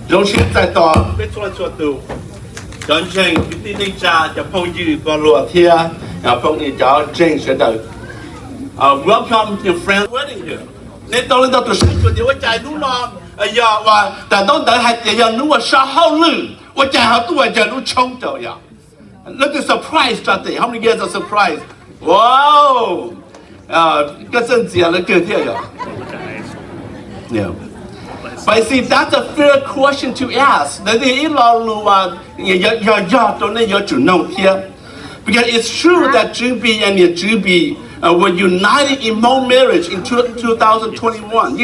中心在到被做做到，真正你的家就碰遇个落天，然后碰你找正式的，welcome your friend wedding here。你到你到到生活的我在路上，哎呀哇，但当等还要如果稍后路，我在好多在路冲着呀。Look at surprise 在地，how many guys are surprised？ Wow， 个阵子啊，那个天呀 ，yeah。But see, that's a fair question to ask. Because it's true that Jubi and Jubi were united in more marriage in 2021.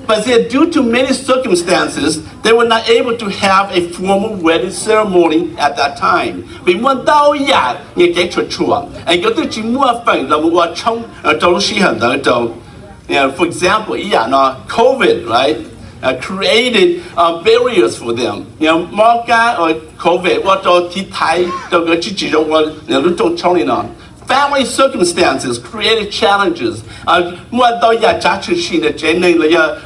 But due to many circumstances, they were not able to have a formal wedding ceremony at that time. Vì muốn đau ya, nghe cái chuyện chùa. And có thể chỉ mua phần là một trong trong sĩ hành đó trong. For example, COVID, right, created barriers for them. Marca or COVID, what to Thai, to chỉ trong trong trong này Family circumstances created challenges. Mua đau ya giá trị là chế nên là